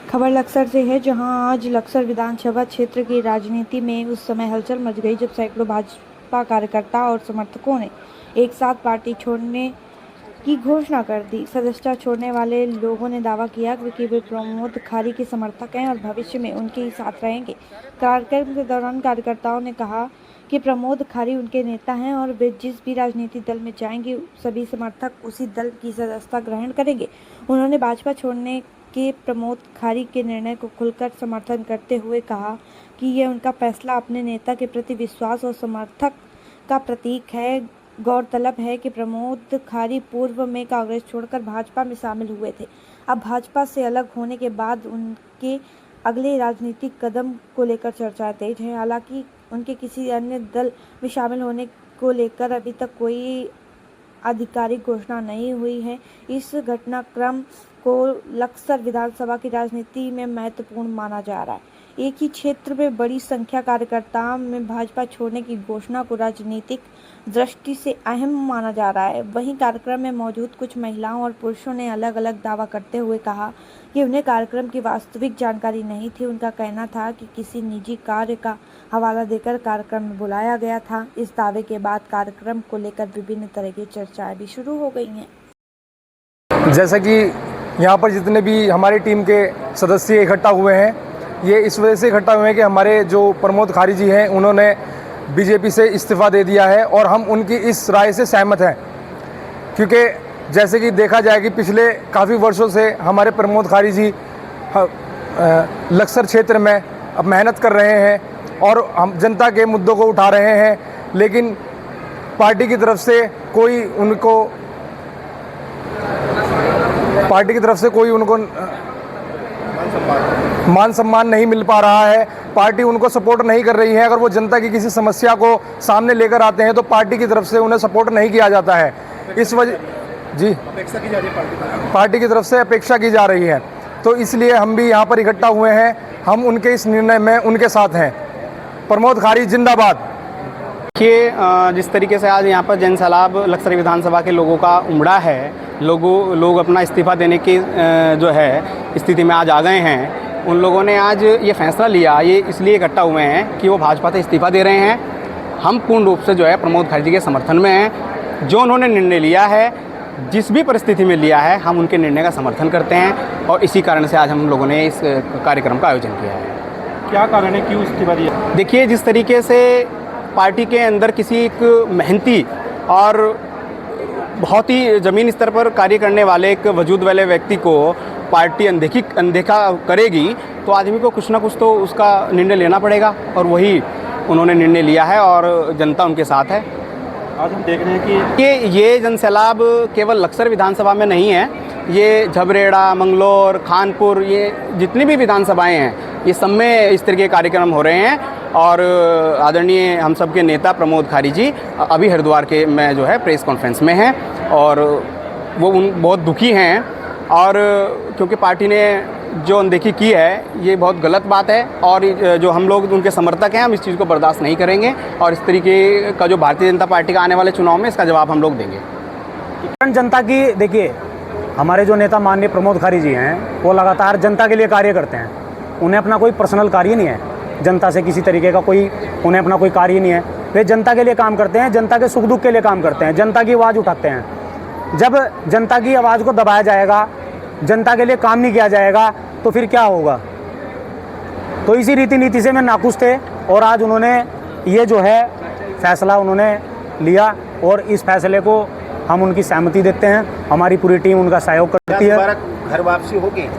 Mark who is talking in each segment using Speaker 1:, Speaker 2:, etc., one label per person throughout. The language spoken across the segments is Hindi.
Speaker 1: खबर लक्सर से है, जहां आज लक्सर विधानसभा क्षेत्र की राजनीति में उस समय हलचल मच गई जब सैकड़ों भाजपा कार्यकर्ता और समर्थकों ने एक साथ पार्टी छोड़ने की घोषणा कर दी। सदस्यता छोड़ने वाले लोगों ने दावा किया कि वे प्रमोद खारी के समर्थक हैं और भविष्य में उनके ही साथ रहेंगे। कार्यक्रम के दौरान कार्यकर्ताओं ने कहा कि प्रमोद खारी उनके नेता हैं और वे जिस भी राजनीतिक दल में जाएंगे सभी समर्थक उसी दल की सदस्यता ग्रहण करेंगे। उन्होंने भाजपा छोड़ने के प्रमोद खारी के निर्णय को खुलकर समर्थन करते हुए कहा कि यह उनका फैसला अपने नेता के प्रति विश्वास और समर्थक का प्रतीक है। गौरतलब है कि प्रमोद खारी पूर्व में कांग्रेस छोड़कर भाजपा में शामिल हुए थे। अब भाजपा से अलग होने के बाद उनके अगले राजनीतिक कदम को लेकर चर्चा तेज है। हालांकि उनके किसी अन्य दल में शामिल होने को लेकर अभी तक कोई आधिकारिक घोषणा नहीं हुई है। इस घटनाक्रम को लक्सर विधानसभा की राजनीति में महत्वपूर्ण माना जा रहा है। एक ही क्षेत्र में बड़ी संख्या कार्यकर्ताओं में भाजपा छोड़ने की घोषणा को राजनीतिक दृष्टि से अहम माना जा रहा है। वहीं कार्यक्रम में मौजूद कुछ महिलाओं और पुरुषों ने अलग अलग दावा करते हुए कहा कि उन्हें कार्यक्रम की वास्तविक जानकारी नहीं थी। उनका कहना था कि किसी निजी कार्य का हवाला देकर कार्यक्रम में बुलाया गया था। इस दावे के बाद कार्यक्रम को लेकर विभिन्न तरह की चर्चाएं भी शुरू हो गई हैं।
Speaker 2: जैसा कि यहाँ पर जितने भी हमारी टीम के सदस्य इकट्ठा हुए हैं, ये इस वजह से इकट्ठा हुए हैं कि हमारे जो प्रमोद खारी जी हैं उन्होंने बीजेपी से इस्तीफ़ा दे दिया है और हम उनकी इस राय से सहमत हैं। क्योंकि जैसे कि देखा जाए कि पिछले काफ़ी वर्षों से हमारे प्रमोद खारी जी लक्सर क्षेत्र में अब मेहनत कर रहे हैं और हम जनता के मुद्दों को उठा रहे हैं, लेकिन पार्टी की तरफ से कोई उनको मान सम्मान नहीं मिल पा रहा है। पार्टी उनको सपोर्ट नहीं कर रही है। अगर वो जनता की किसी समस्या को सामने लेकर आते हैं तो पार्टी की तरफ से उन्हें सपोर्ट नहीं किया जाता है। इस वजह जी अपेक्षा की जा रही है, पार्टी की तरफ से अपेक्षा की जा रही है। तो इसलिए हम भी यहाँ पर इकट्ठा हुए हैं। हम उनके इस निर्णय में उनके साथ हैं। प्रमोद खारी जिंदाबाद।
Speaker 3: देखिए, जिस तरीके से आज यहाँ पर जनसैलाब लक्सर विधानसभा के लोगों का उमड़ा है, लोग अपना इस्तीफ़ा देने की जो है स्थिति में आज आ गए हैं। उन लोगों ने आज ये फैसला लिया, ये इसलिए इकट्ठा हुए हैं कि वो भाजपा से इस्तीफ़ा दे रहे हैं। हम पूर्ण रूप से जो है प्रमोद खारी जी के समर्थन में हैं। जो उन्होंने निर्णय लिया है, जिस भी परिस्थिति में लिया है, हम उनके निर्णय का समर्थन करते हैं और इसी कारण से आज हम लोगों ने इस कार्यक्रम का आयोजन किया है।
Speaker 4: क्या कारण है, क्यों इस्तीफ़ा दिया?
Speaker 3: देखिए, जिस तरीके से पार्टी के अंदर किसी एक मेहनती और बहुत ही ज़मीन स्तर पर कार्य करने वाले एक वजूद वाले व्यक्ति को पार्टी अनदेखा करेगी तो आदमी को कुछ ना कुछ तो उसका निर्णय लेना पड़ेगा और वही उन्होंने निर्णय लिया है और जनता उनके साथ है।
Speaker 4: आज हम देख रहे हैं कि
Speaker 3: ये जनसैलाब केवल लक्सर विधानसभा में नहीं है, ये झबरेड़ा, मंगलौर, खानपुर, ये जितनी भी विधानसभाएं हैं, ये सब में इस तरह के कार्यक्रम हो रहे हैं। और आदरणीय हम सब के नेता प्रमोद खारी जी अभी हरिद्वार के में जो है प्रेस कॉन्फ्रेंस में हैं और वो बहुत दुखी हैं और क्योंकि पार्टी ने जो अनदेखी की है ये बहुत गलत बात है और जो हम लोग उनके समर्थक हैं, हम इस चीज़ को बर्दाश्त नहीं करेंगे और इस तरीके का जो भारतीय जनता पार्टी का आने वाले चुनाव में इसका जवाब हम लोग देंगे।
Speaker 5: जनता की देखिए, हमारे जो नेता माननीय प्रमोद खारी जी हैं वो लगातार जनता के लिए कार्य करते हैं। उन्हें अपना कोई पर्सनल कार्य नहीं है, जनता से किसी तरीके का उन्हें अपना कोई कार्य नहीं है। वे जनता के लिए काम करते हैं, जनता के सुख दुख के लिए काम करते हैं, जनता की आवाज़ उठाते हैं। जब जनता की आवाज़ को दबाया जाएगा, जनता के लिए काम नहीं किया जाएगा तो फिर क्या होगा? तो इसी रीति नीति से मैं नाखुश थे और आज उन्होंने ये जो है फैसला उन्होंने लिया और इस फैसले को हम उनकी सहमति देते हैं। हमारी पूरी टीम उनका सहयोग करती है।
Speaker 4: घर वापसी होगी?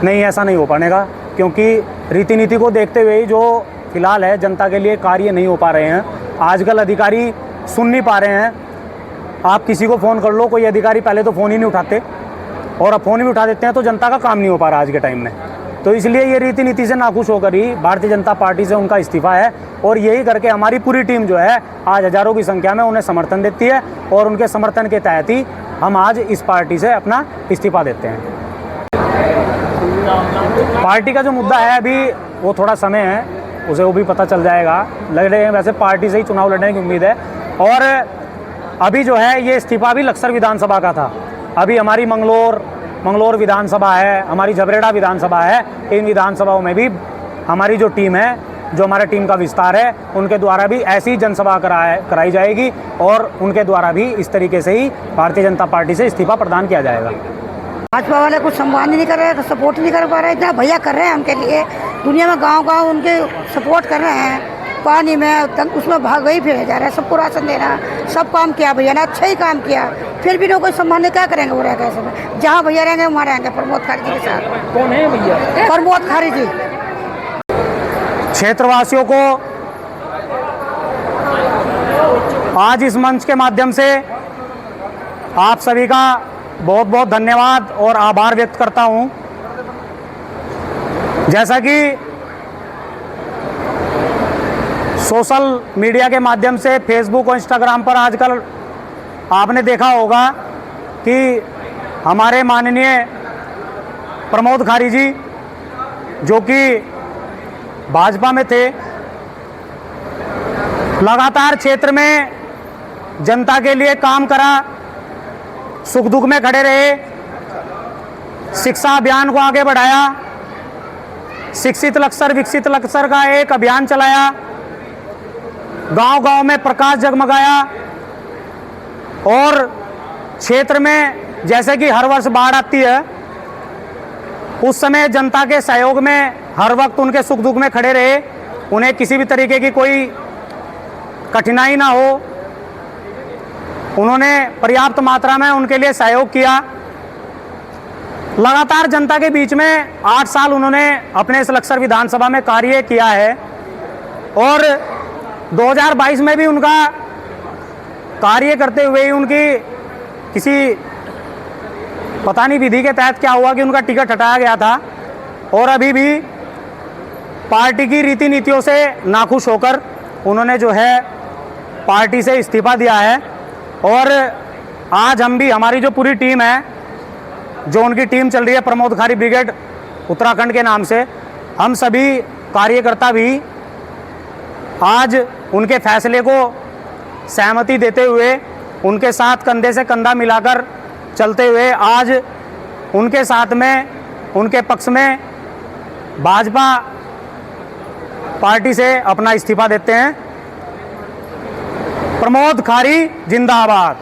Speaker 5: नहीं, ऐसा नहीं हो पाएगा क्योंकि रीति नीति को देखते हुए जो फिलहाल है जनता के लिए कार्य नहीं हो पा रहे हैं। आजकल अधिकारी सुन नहीं पा रहे हैं। आप किसी को फ़ोन कर लो, कोई अधिकारी पहले तो फ़ोन ही नहीं उठाते और अब फ़ोन भी उठा देते हैं तो जनता का काम नहीं हो पा रहा आज के टाइम में। तो इसलिए ये रीति नीति से नाखुश होकर ही भारतीय जनता पार्टी से उनका इस्तीफ़ा है और यही करके हमारी पूरी टीम जो है आज हज़ारों की संख्या में उन्हें समर्थन देती है और उनके समर्थन के तहत ही हम आज इस पार्टी से अपना इस्तीफ़ा देते हैं। पार्टी का जो मुद्दा है अभी वो थोड़ा समय है, उसे वो भी पता चल जाएगा। लग रहे हैं वैसे पार्टी से ही चुनाव लड़ने की उम्मीद है और अभी जो है ये इस्तीफ़ा भी लक्सर विधानसभा का था। अभी हमारी मंगलौर, मंगलौर विधानसभा है, हमारी झबरेड़ा विधानसभा है, इन विधानसभाओं में भी हमारी जो टीम है, जो हमारा टीम का विस्तार है, उनके द्वारा भी ऐसी जनसभा कराई जाएगी और उनके द्वारा भी इस तरीके से ही भारतीय जनता पार्टी से इस्तीफा प्रदान किया जाएगा।
Speaker 6: भाजपा वाले कुछ सम्मान नहीं कर रहे, सपोर्ट नहीं कर पा रहे। इतना भैया कर रहे हैं उनके लिए, दुनिया में गांव-गांव उनके सपोर्ट कर रहे हैं। पानी में तक उसमें भाग गई फिर जा रहे हैं, सबको राशन देना, सब काम किया भैया ने, अच्छा ही काम किया। फिर भी लोग कोई सम्मान नहीं, क्या करेंगे वो रह कैसे? जहाँ भैया रहेंगे वहाँ रहेंगे प्रमोद खारी जी के साथ।
Speaker 4: कौन है भैया?
Speaker 6: प्रमोद खारी जी।
Speaker 5: क्षेत्रवासियों को आज इस मंच के माध्यम से आप सभी का बहुत बहुत धन्यवाद और आभार व्यक्त करता हूं। जैसा कि सोशल मीडिया के माध्यम से फेसबुक और इंस्टाग्राम पर आजकल आपने देखा होगा कि हमारे माननीय प्रमोद खारी जी, जो कि भाजपा में थे, लगातार क्षेत्र में जनता के लिए काम करा, सुख दुख में खड़े रहे, शिक्षा अभियान को आगे बढ़ाया, शिक्षित लक्सर विकसित लक्सर का एक अभियान चलाया, गांव-गांव में प्रकाश जगमगाया और क्षेत्र में जैसे कि हर वर्ष बाढ़ आती है, उस समय जनता के सहयोग में हर वक्त उनके सुख दुख में खड़े रहे, उन्हें किसी भी तरीके की कोई कठिनाई ना हो, उन्होंने पर्याप्त मात्रा में उनके लिए सहयोग किया। लगातार जनता के बीच में 8 साल उन्होंने अपने इस लक्सर विधानसभा में कार्य किया है और 2022 में भी उनका कार्य करते हुए ही उनकी किसी पता नहीं विधि के तहत क्या हुआ कि उनका टिकट हटाया गया था और अभी भी पार्टी की रीति नीतियों से नाखुश होकर उन्होंने जो है पार्टी से इस्तीफा दिया है। और आज हम भी, हमारी जो पूरी टीम है, जो उनकी टीम चल रही है प्रमोद खारी ब्रिगेड उत्तराखंड के नाम से, हम सभी कार्यकर्ता भी आज उनके फैसले को सहमति देते हुए, उनके साथ कंधे से कंधा मिलाकर चलते हुए आज उनके साथ में, उनके पक्ष में भाजपा पार्टी से अपना इस्तीफा देते हैं। प्रमोद खारी जिंदाबाद।